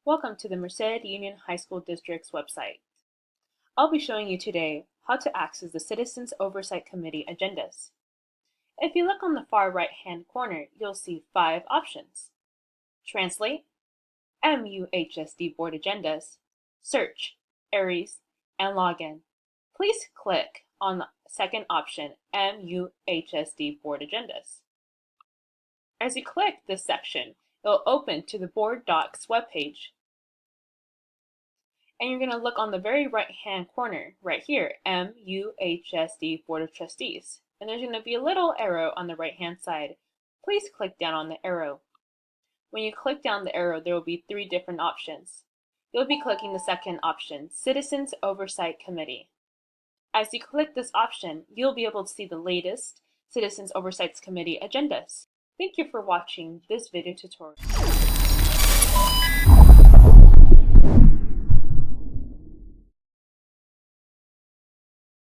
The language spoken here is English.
Welcome to the Merced Union High School District's website. I'll be showing you today how to access the Citizens Oversight Committee agendas. If you look on the far right-hand corner, you'll see 5 options: Translate, MUHSD Board Agendas, Search, Aries, and Login. Please click on the second option, MUHSD Board Agendas. As you click this section, it'll open to the Board Docs webpage. And you're going to look on the very right-hand corner, right here, MUHSD Board of Trustees. And there's going to be a little arrow on the right-hand side. Please click down on the arrow. When you click down the arrow, there will be 3 different options. You'll be clicking the second option, Citizens Oversight Committee. As you click this option, you'll be able to see the latest Citizens Oversight Committee agendas. Thank you for watching this video tutorial.